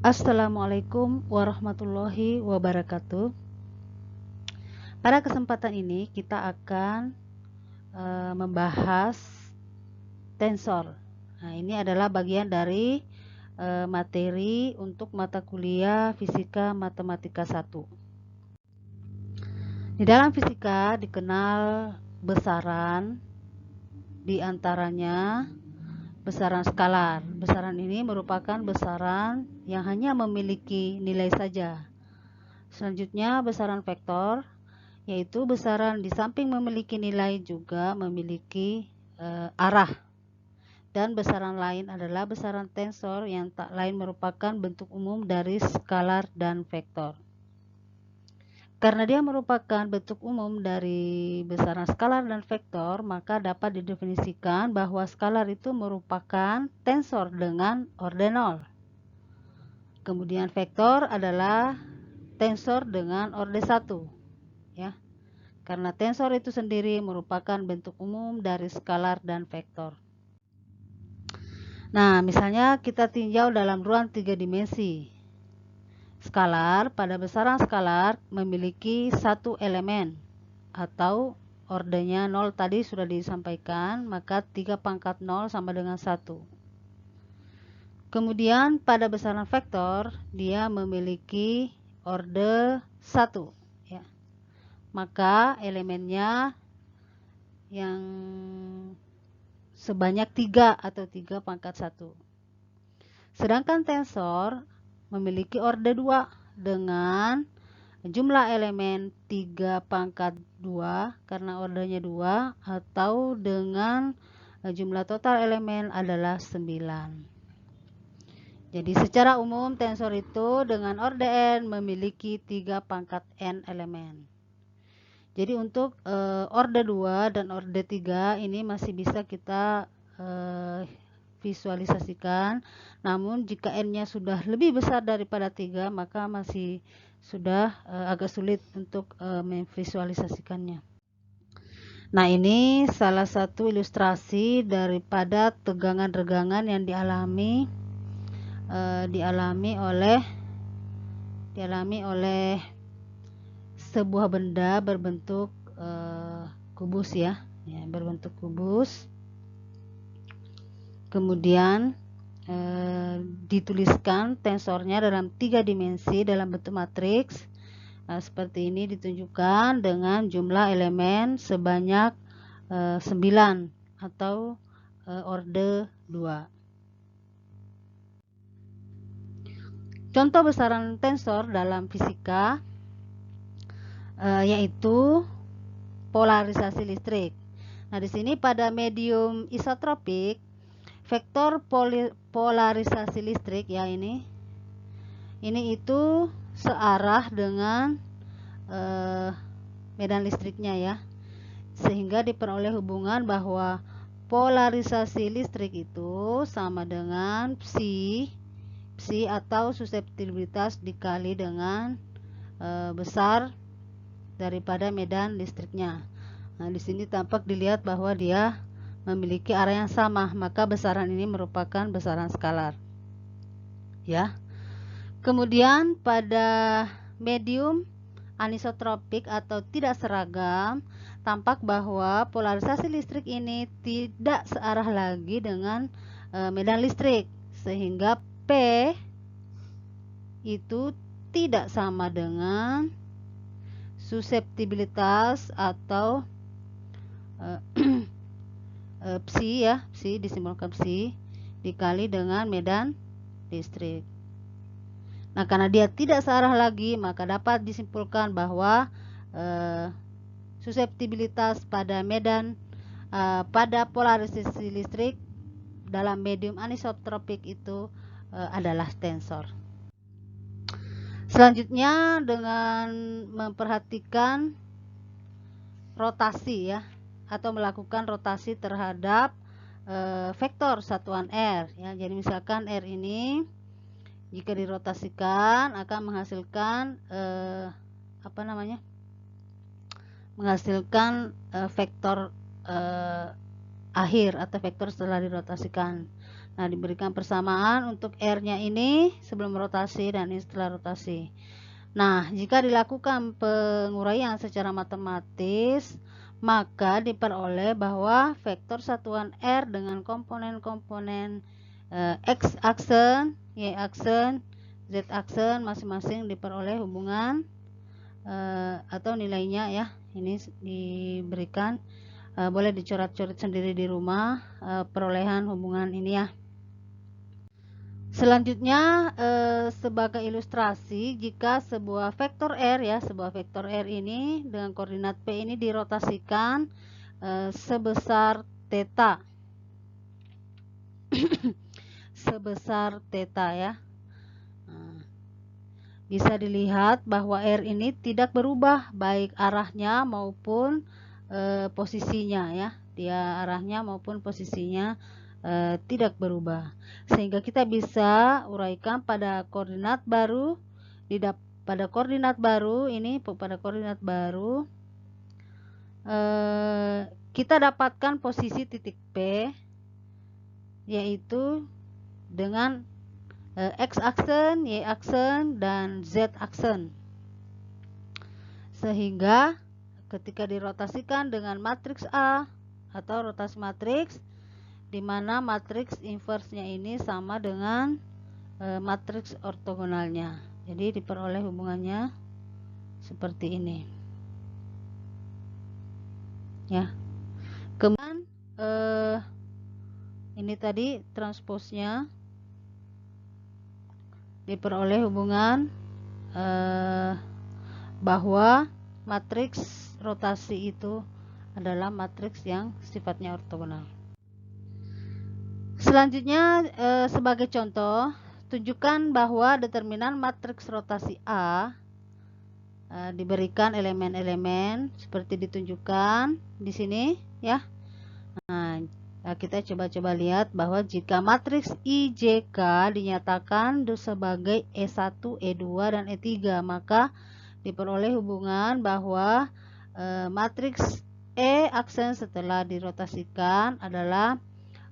Assalamualaikum warahmatullahi wabarakatuh. Pada kesempatan ini kita akan membahas tensor. Nah, ini adalah bagian dari materi untuk mata kuliah Fisika Matematika 1. Di dalam fisika dikenal besaran, diantaranya besaran skalar. Besaran ini merupakan besaran yang hanya memiliki nilai saja. Selanjutnya besaran vektor, yaitu besaran di samping memiliki nilai juga memiliki arah. Dan besaran lain adalah besaran tensor yang tak lain merupakan bentuk umum dari skalar dan vektor. Karena dia merupakan bentuk umum dari besaran skalar dan vektor, maka dapat didefinisikan bahwa skalar itu merupakan tensor dengan orde 0. Kemudian vektor adalah tensor dengan orde 1. Ya. Karena tensor itu sendiri merupakan bentuk umum dari skalar dan vektor. Nah, misalnya kita tinjau dalam ruang 3 dimensi. Skalar, pada besaran skalar memiliki satu elemen atau ordenya 0 tadi sudah disampaikan, maka 3 pangkat 0 sama dengan 1. Kemudian pada besaran vektor dia memiliki orde 1. Ya. Maka elemennya yang sebanyak 3 atau 3 pangkat 1. Sedangkan tensor memiliki orde 2 dengan jumlah elemen 3 pangkat 2 karena ordenya 2 atau dengan jumlah total elemen adalah 9. Jadi secara umum tensor itu dengan orde n memiliki 3 pangkat n elemen. Jadi untuk orde 2 dan orde 3 ini masih bisa kita visualisasikan. Namun jika n-nya sudah lebih besar daripada 3, maka masih sudah agak sulit untuk memvisualisasikannya. Nah, ini salah satu ilustrasi daripada tegangan-regangan yang dialami oleh sebuah benda berbentuk kubus ya, berbentuk kubus. Kemudian dituliskan tensornya dalam 3 dimensi dalam bentuk matriks. Seperti ini ditunjukkan dengan jumlah elemen sebanyak 9 atau orde 2. Contoh besaran tensor dalam fisika yaitu polarisasi listrik. Nah, di sini pada medium isotropik, vektor polarisasi listrik ya ini itu searah dengan medan listriknya ya, sehingga diperoleh hubungan bahwa polarisasi listrik itu sama dengan psi atau suseptibilitas dikali dengan besar daripada medan listriknya. Nah, di sini tampak dilihat bahwa dia memiliki arah yang sama, maka besaran ini merupakan besaran skalar. Ya. Kemudian pada medium anisotropik atau tidak seragam, tampak bahwa polarisasi listrik ini tidak searah lagi dengan medan listrik, sehingga P itu tidak sama dengan suseptibilitas atau psi ya, psi disimbolkan psi dikali dengan medan listrik. Nah, karena dia tidak searah lagi, maka dapat disimpulkan bahwa suseptibilitas pada medan pada polarisasi listrik dalam medium anisotropik itu adalah tensor. Selanjutnya dengan memperhatikan rotasi ya, atau melakukan rotasi terhadap vektor satuan R ya. Jadi misalkan R ini jika dirotasikan akan menghasilkan vektor akhir atau vektor setelah dirotasikan. Nah, diberikan persamaan untuk R-nya ini sebelum rotasi dan ini setelah rotasi. Nah, jika dilakukan penguraian secara matematis, maka diperoleh bahwa vektor satuan R dengan komponen-komponen X aksen, Y aksen, Z aksen masing-masing diperoleh hubungan atau nilainya ya. Ini diberikan, boleh dicoret-coret sendiri di rumah perolehan hubungan ini ya. Selanjutnya sebagai ilustrasi, jika sebuah vektor R ya, sebuah vektor R ini dengan koordinat P ini dirotasikan sebesar theta. Sebesar theta ya. Bisa dilihat bahwa R ini tidak berubah baik arahnya maupun posisinya ya. Dia arahnya maupun posisinya tidak berubah, sehingga kita bisa uraikan pada koordinat baru pada koordinat baru ini kita dapatkan posisi titik P yaitu dengan X aksen, Y aksen, dan Z aksen, sehingga ketika dirotasikan dengan matriks A atau rotasi matriks, di mana matriks inversnya ini sama dengan matriks ortogonalnya. Jadi diperoleh hubungannya seperti ini. Ya. Kemudian ini tadi transposnya diperoleh hubungan bahwa matriks rotasi itu adalah matriks yang sifatnya ortogonal. Selanjutnya sebagai contoh, tunjukkan bahwa determinan matriks rotasi A diberikan elemen-elemen seperti ditunjukkan di sini ya. Nah, kita coba lihat bahwa jika matriks IJK dinyatakan sebagai E1, E2, dan E3, maka diperoleh hubungan bahwa matriks E aksen setelah dirotasikan adalah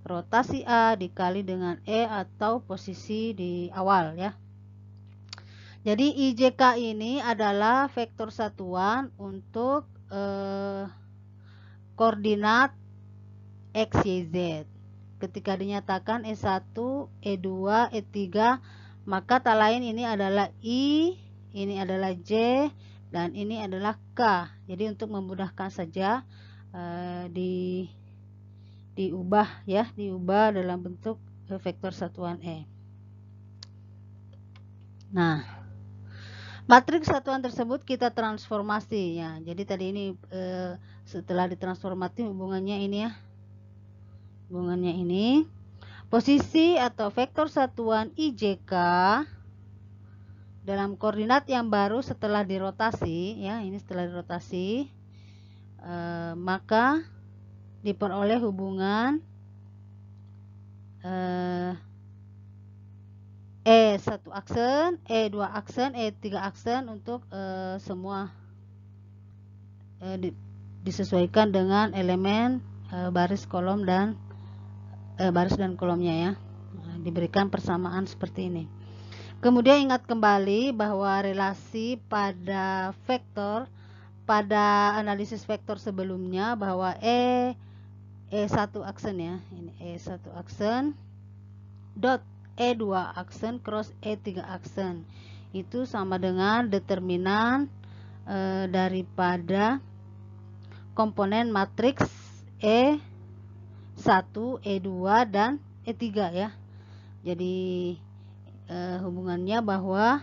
rotasi A dikali dengan E atau posisi di awal ya. Jadi IJK ini adalah vektor satuan untuk koordinat X, Y, Z. Ketika dinyatakan E1, E2, E3, maka tak lain ini adalah I, ini adalah J, dan ini adalah K. Jadi untuk memudahkan saja diubah dalam bentuk vektor satuan E. Nah, matriks satuan tersebut kita transformasi ya. Jadi tadi ini setelah ditransformasi hubungannya ini ya. Hubungannya ini posisi atau vektor satuan IJK dalam koordinat yang baru setelah dirotasi ya, ini setelah dirotasi maka diperoleh hubungan E1 aksen, E2 aksen, E3 aksen untuk semua disesuaikan dengan elemen baris kolom dan baris dan kolomnya ya. Diberikan persamaan seperti ini. Kemudian ingat kembali bahwa relasi pada vektor pada analisis vektor sebelumnya bahwa E1 aksen ya, ini E1 aksen dot E2 aksen cross E3 aksen itu sama dengan determinan daripada komponen matriks E1, E2, dan E3 ya. Jadi hubungannya bahwa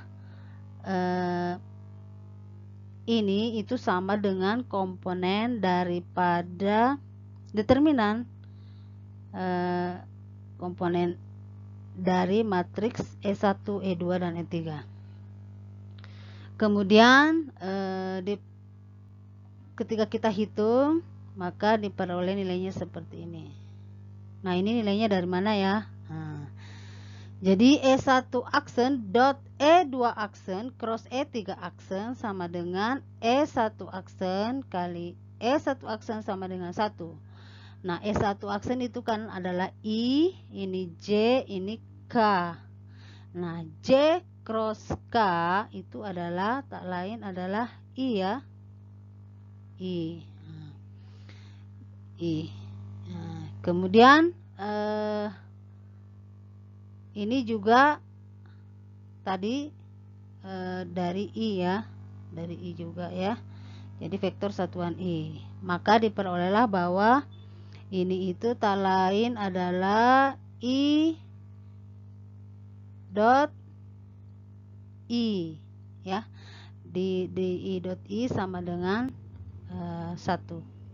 ini itu sama dengan komponen daripada determinan komponen dari matriks E1, E2, dan E3. Kemudian ketika kita hitung maka diperoleh nilainya seperti ini. Nah, ini nilainya dari mana ya? Nah, jadi E1 aksen dot E2 aksen cross E3 aksen sama dengan E1 aksen kali E1 aksen sama dengan 1. Nah, S1 aksen itu kan adalah I, ini J, ini K. Nah, J cross K itu adalah tak lain adalah I ya. I. I. Nah, kemudian ini juga tadi dari I ya. Dari I juga ya. Jadi vektor satuan I. Maka diperolehlah bahwa ini itu tak lain adalah I dot I ya. Di I dot I sama dengan 1.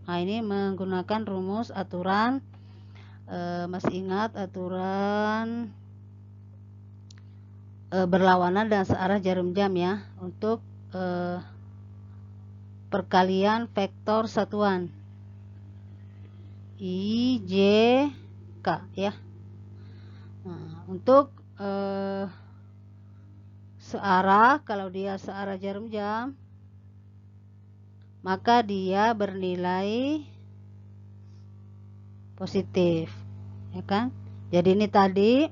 Nah, ini menggunakan rumus aturan, masih ingat aturan berlawanan dan searah jarum jam ya, untuk perkalian vektor satuan I, J, K ya. Nah, untuk searah, kalau dia searah jarum jam, maka dia bernilai positif ya kan. Jadi ini tadi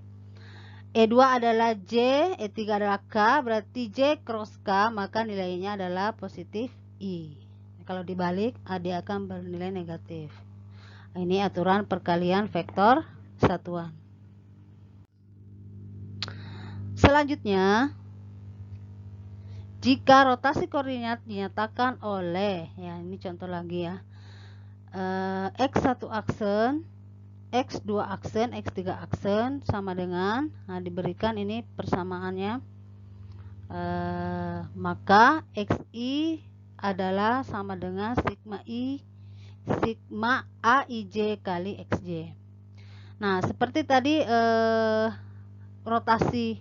E2 adalah J, E3 adalah K, berarti J cross K, maka nilainya adalah positif I. Kalau dibalik, dia akan bernilai negatif. Ini aturan perkalian vektor satuan. Selanjutnya, jika rotasi koordinat dinyatakan oleh, ya ini contoh lagi ya, X1 aksen, X2 aksen, X3 aksen sama dengan, nah diberikan ini persamaannya, maka XI adalah sama dengan sigma AIJ kali XJ. Nah, seperti tadi rotasi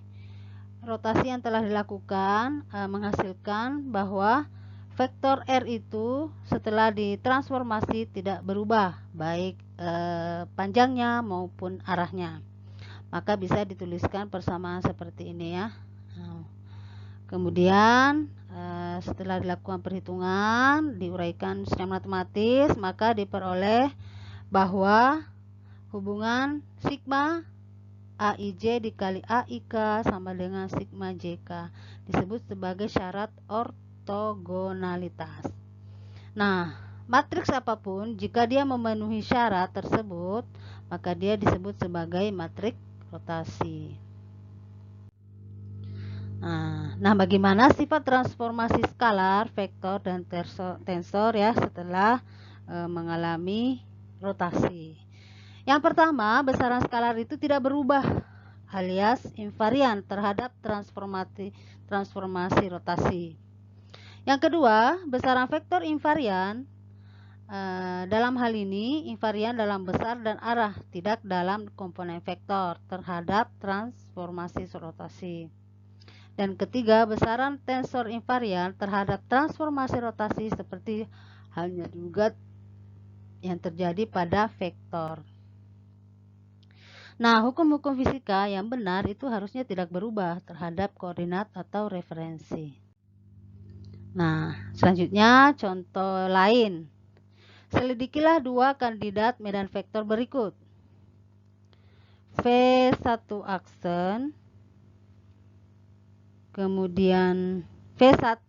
yang telah dilakukan menghasilkan bahwa vektor R itu setelah ditransformasi tidak berubah, baik panjangnya maupun arahnya. Maka bisa dituliskan persamaan seperti ini ya. Kemudian setelah dilakukan perhitungan, diuraikan secara matematis, maka diperoleh bahwa hubungan sigma AIJ dikali AIK sama dengan sigma JK, disebut sebagai syarat ortogonalitas. Nah, matriks apapun jika dia memenuhi syarat tersebut, maka dia disebut sebagai matriks rotasi. Nah, bagaimana sifat transformasi skalar, vektor, dan tensor ya setelah mengalami rotasi? Yang pertama, besaran skalar itu tidak berubah alias invarian terhadap transformasi rotasi. Yang kedua, besaran vektor invarian dalam hal ini invarian dalam besar dan arah, tidak dalam komponen vektor terhadap transformasi rotasi. Dan ketiga, besaran tensor invarian terhadap transformasi rotasi seperti halnya juga yang terjadi pada vektor. Nah, hukum-hukum fisika yang benar itu harusnya tidak berubah terhadap koordinat atau referensi. Nah, selanjutnya contoh lain. Selidikilah dua kandidat medan vektor berikut. V1 aksen, kemudian V1,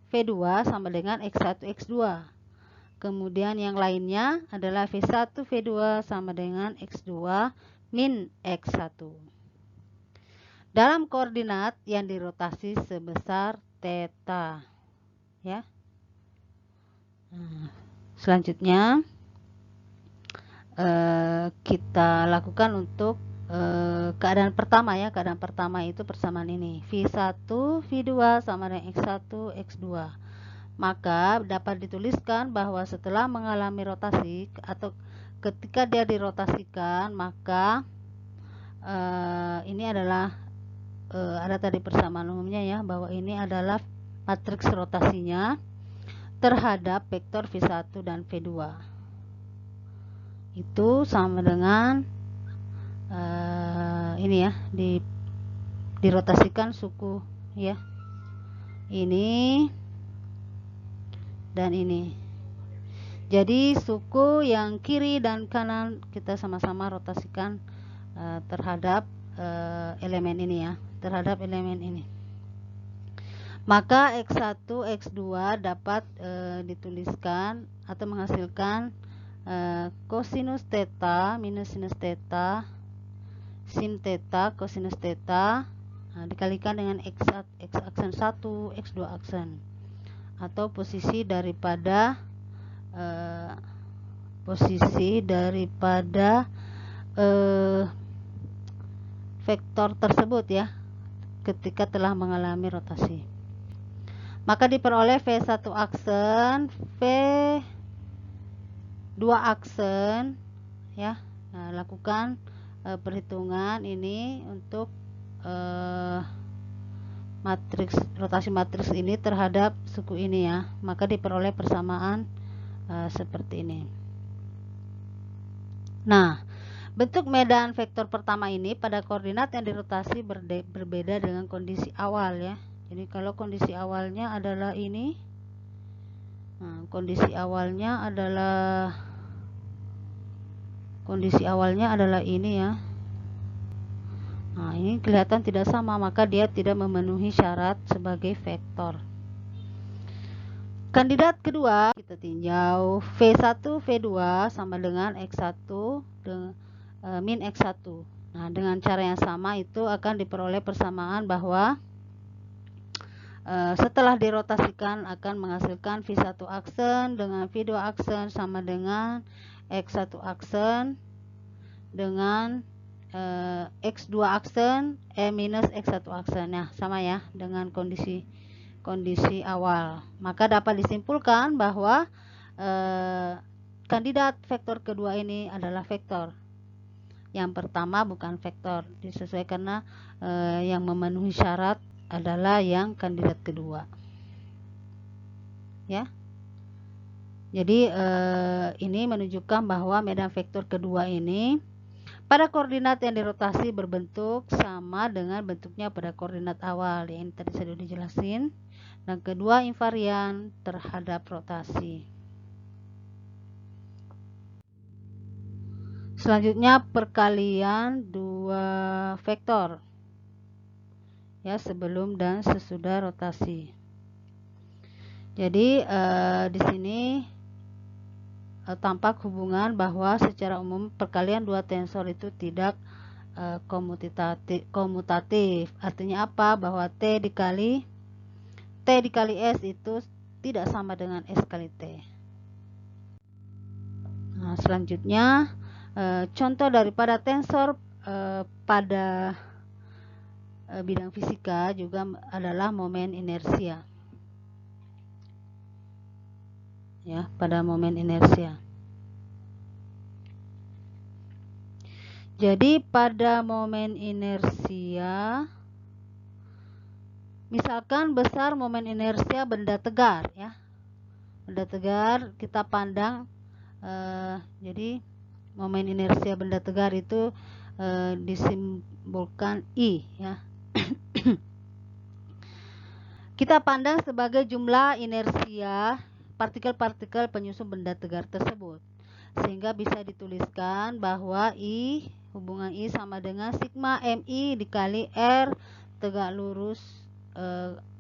V2 sama dengan X1, X2. Kemudian yang lainnya adalah V1, V2 sama dengan X2 min X1 dalam koordinat yang dirotasi sebesar theta ya. Selanjutnya kita lakukan untuk keadaan pertama ya. Keadaan pertama itu persamaan ini, V1 V2 sama dengan X1 X2. Maka dapat dituliskan bahwa setelah mengalami rotasi atau ketika dia dirotasikan, maka ini adalah ada tadi persamaan umumnya ya, bahwa ini adalah matriks rotasinya terhadap vektor V1 dan V2. Itu sama dengan ini ya, dirotasikan suku ya. Ini dan ini. Jadi suku yang kiri dan kanan kita sama-sama rotasikan terhadap elemen ini ya, terhadap elemen ini. Maka X1, X2 dapat dituliskan atau menghasilkan kosinus theta minus sinus theta, sin theta, kosinus theta dikalikan dengan X aksen 1, X2 aksen, atau posisi daripada vektor tersebut ya, ketika telah mengalami rotasi. Maka diperoleh V1 aksen, V2 aksen ya. Nah, lakukan perhitungan ini untuk rotasi matriks ini terhadap suku ini ya. Maka diperoleh persamaan seperti ini. Nah, bentuk medan vektor pertama ini pada koordinat yang dirotasi berbeda dengan kondisi awal ya. Jadi kalau kondisi awalnya adalah ini, kondisi awalnya adalah ini ya. Nah, ini kelihatan tidak sama, maka dia tidak memenuhi syarat sebagai vektor. Kandidat kedua kita tinjau V1 V2 sama dengan X1 min X1. Nah, dengan cara yang sama itu akan diperoleh persamaan bahwa setelah dirotasikan akan menghasilkan V1 aksen dengan V2 aksen sama dengan X1 aksen dengan X2 aksen minus X1 aksen. Nah, sama ya dengan kondisi awal. Maka dapat disimpulkan bahwa kandidat vektor kedua ini adalah vektor. Yang pertama bukan vektor, disesuaikan karena yang memenuhi syarat adalah yang kandidat kedua. Ya. Jadi ini menunjukkan bahwa medan vektor kedua ini pada koordinat yang dirotasi berbentuk sama dengan bentuknya pada koordinat awal. Ini tadi sudah dijelasin. Dan kedua invarian terhadap rotasi. Selanjutnya perkalian dua vektor ya, sebelum dan sesudah rotasi. Jadi di sini tampak hubungan bahwa secara umum perkalian dua tensor itu tidak komutatif. Artinya apa? Bahwa T dikali S itu tidak sama dengan S kali T. Nah, selanjutnya contoh daripada tensor pada bidang fisika juga adalah momen inersia. Ya, pada momen inersia. Jadi pada momen inersia, misalkan besar momen inersia benda tegar ya. Benda tegar kita pandang jadi momen inersia benda tegar itu disimbolkan I ya. Kita pandang sebagai jumlah inersia partikel-partikel penyusun benda tegar tersebut. Sehingga bisa dituliskan bahwa hubungan I sama dengan sigma MI dikali R tegak lurus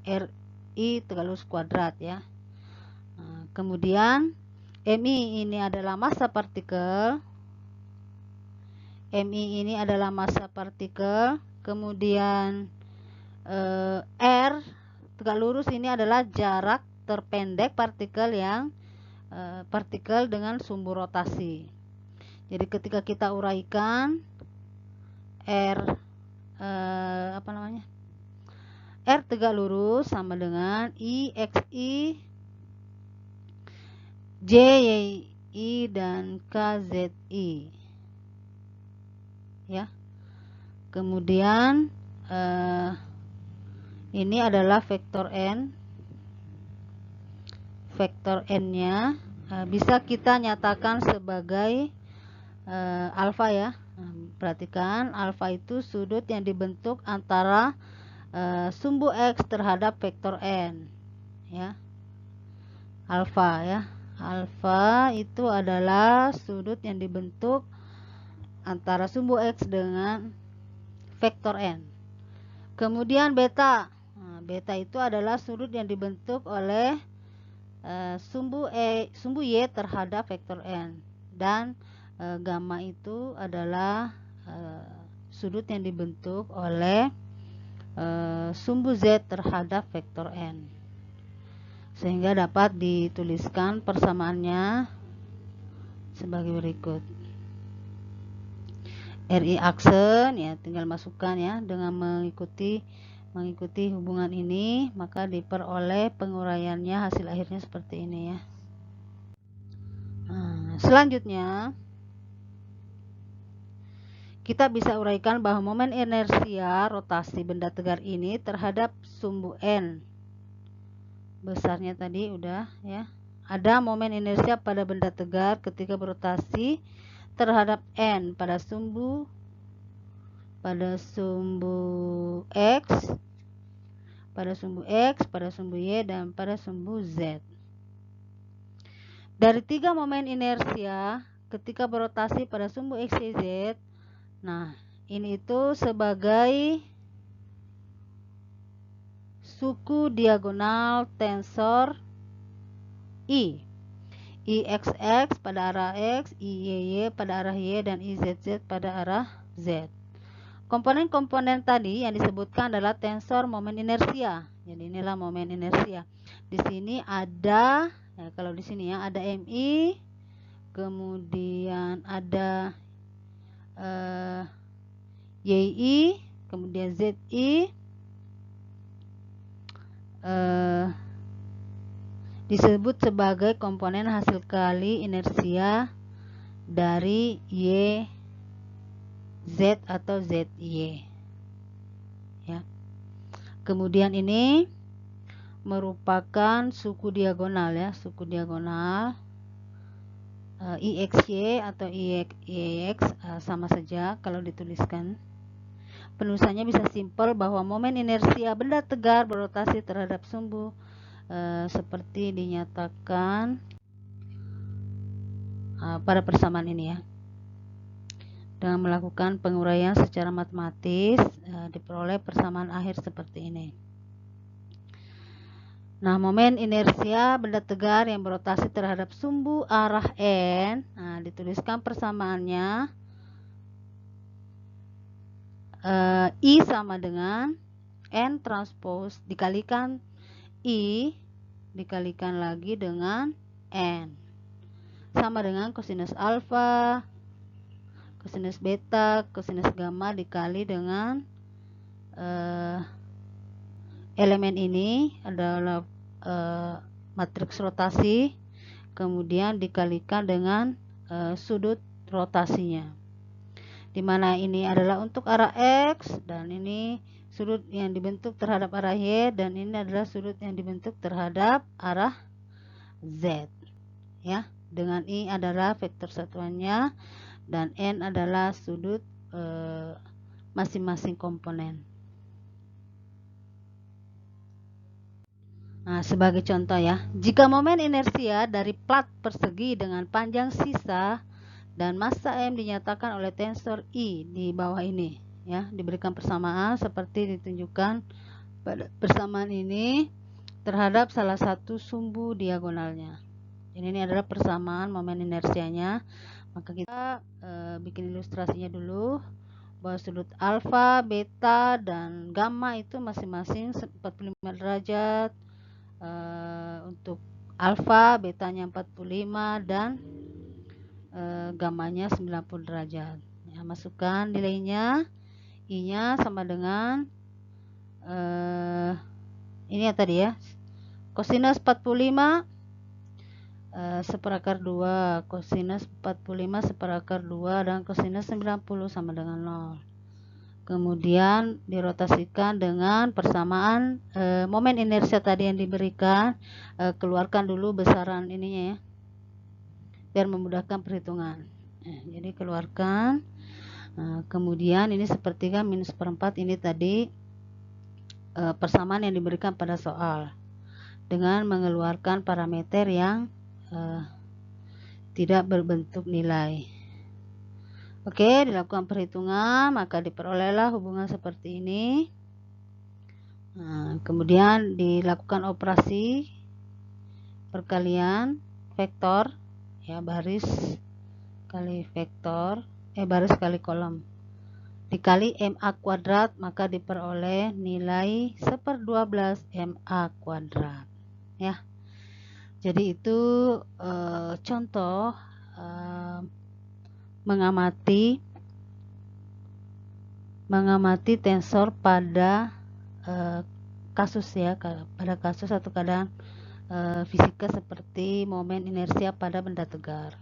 RI tegak lurus kuadrat ya. Nah, kemudian MI ini adalah massa partikel. MI ini adalah massa partikel. Kemudian R tegak lurus ini adalah jarak terpendek partikel yang partikel dengan sumbu rotasi. Jadi ketika kita uraikan R R tegak lurus sama dengan IXI, JYI dan KZI. Ya. Kemudian ini adalah vektor N. Vektor N-nya bisa kita nyatakan sebagai alfa ya. Perhatikan alfa itu sudut yang dibentuk antara sumbu X terhadap vektor N ya. Alfa ya. Alfa itu adalah sudut yang dibentuk antara sumbu X dengan vektor N. Kemudian beta. Nah, beta itu adalah sudut yang dibentuk oleh sumbu Y terhadap vektor N. Dan gamma itu adalah sudut yang dibentuk oleh sumbu Z terhadap vektor N. Sehingga dapat dituliskan persamaannya sebagai berikut. RI aksen ya tinggal masukkan ya dengan mengikuti hubungan ini, maka diperoleh penguraiannya hasil akhirnya seperti ini ya. Nah, selanjutnya kita bisa uraikan bahwa momen inersia rotasi benda tegar ini terhadap sumbu N besarnya tadi udah ya. Ada momen inersia pada benda tegar ketika berotasi terhadap N pada sumbu X, pada sumbu Y, dan pada sumbu Z. Dari 3 momen inersia ketika berotasi pada sumbu X, Y, Z, nah ini itu sebagai suku diagonal tensor I. IXX pada arah X, IYY pada arah Y, dan IZZ pada arah Z. Komponen-komponen tadi yang disebutkan adalah tensor momen inersia. Jadi inilah momen inersia. Di sini ada, ya, kalau di sini ya ada MI, kemudian ada YI, kemudian ZI, disebut sebagai komponen hasil kali inersia dari Y, Z atau ZY ya. Kemudian ini merupakan suku diagonal ya, suku diagonal IXY atau IX sama saja kalau dituliskan. Penulisannya bisa simpel bahwa momen inersia benda tegar berotasi terhadap sumbu seperti dinyatakan pada persamaan ini ya. Dengan melakukan penguraian secara matematis diperoleh persamaan akhir seperti ini. Nah, momen inersia benda tegar yang berotasi terhadap sumbu arah N, nah, dituliskan persamaannya I sama dengan N transpose dikalikan I dikalikan lagi dengan N, sama dengan kosinus alfa, kosinus beta, kosinus gamma dikali dengan elemen ini adalah matriks rotasi, kemudian dikalikan dengan sudut rotasinya, dimana ini adalah untuk arah X dan ini sudut yang dibentuk terhadap arah Y, dan ini adalah sudut yang dibentuk terhadap arah Z ya, dengan I adalah vektor satuannya dan N adalah sudut masing-masing komponen. Nah, sebagai contoh ya, jika momen inersia dari plat persegi dengan panjang sisa dan massa M dinyatakan oleh tensor I di bawah ini ya, diberikan persamaan seperti ditunjukkan pada persamaan ini terhadap salah satu sumbu diagonalnya. Jadi ini adalah persamaan momen inersianya. Maka kita bikin ilustrasinya dulu bahwa sudut alfa, beta, dan gamma itu masing-masing 45 derajat. Untuk alfa, betanya 45 dan gammanya 90 derajat ya. Masukkan nilainya, I-nya sama dengan ini ya tadi ya, kosinus 45 seperakar 2, kosinus 45 seperakar 2, dan kosinus 90 sama dengan 0. Kemudian dirotasikan dengan persamaan momen inersia tadi yang diberikan. Keluarkan dulu besaran ininya ya, biar memudahkan perhitungan. Jadi keluarkan. Kemudian ini sepertiga minus seperempat, ini tadi persamaan yang diberikan pada soal dengan mengeluarkan parameter yang tidak berbentuk nilai. Oke, dilakukan perhitungan, maka diperolehlah hubungan seperti ini. Nah, kemudian dilakukan operasi perkalian vektor, ya, baris kali vektor, baris kali kolom, dikali MA kuadrat, maka diperoleh nilai 1/12 MA kuadrat, ya. Jadi itu contoh mengamati tensor pada kasus, ya, pada kasus atau keadaan fisika seperti momen inersia pada benda tegar.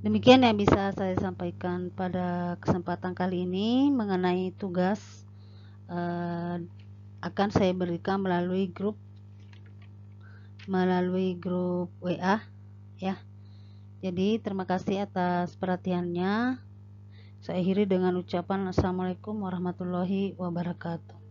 Demikian yang bisa saya sampaikan pada kesempatan kali ini mengenai tugas, akan saya berikan melalui grup WA, ya. Jadi terima kasih atas perhatiannya. Saya akhiri dengan ucapan Assalamualaikum warahmatullahi wabarakatuh.